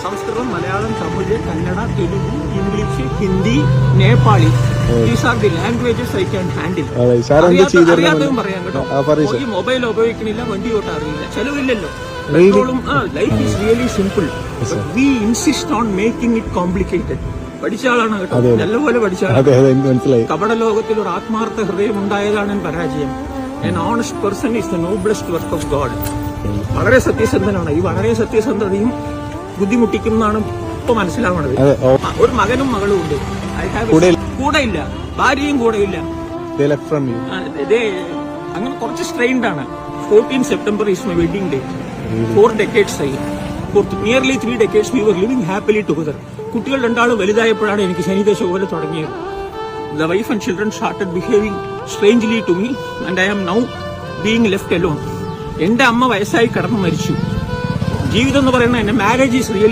Sanskrit, Malayalam, Tamil, Kannada, Telugu, English, Hindi, Nepali. These are the languages I can handle. അറിയാത്തതും പറയാൻ കേട്ടോ. Mobile ഉപയോഗിക്കണില്ല, വണ്ടി ഓട്ടാറില്ല, ചെലവില്ലല്ലോ. Life is really simple. But we insist on making it complicated. പഠിച്ച ആളാണ് കേട്ടോ, നല്ലപോലെ പഠിച്ച ആളാണ്. കപട ലോകത്തിൽ ഒരു ആത്മാർത്ഥ ഹൃദയം ഉണ്ടായതാണ് പരാജയം. An honest person is the noblest work of God. വളരെ സത്യസന്ധനാണ്. ഈ വളരെ സത്യസന്ധതയും ബുദ്ധിമുട്ടിക്കുന്നതാണ് ഇപ്പൊ മനസ്സിലാവണത്. ഒരു മകനും മകളും ഉണ്ട്. കൂടെ ഇല്ല, ഭാര്യയും കൂടെ ഇല്ല. അങ്ങനെ കുറച്ച് സ്ട്രെയിൻഡ് ആണ്. 14 September is my wedding day. 4 decades ആയി. For nearly 3 decades we were living happily together. കുട്ടികൾ രണ്ടാളും വലുതായപ്പോഴാണ് എനിക്ക് ശനിദശ പോലെ തുടങ്ങിയത്. The wife and children started behaving strangely to me and I am now being left alone. എന്റെ അമ്മ വയസ്സായി കടന്നു മരിച്ചു. ജീവിതം എന്ന് പറയുന്നത് എന്റെ മാരേജ് ഈസ് റിയലി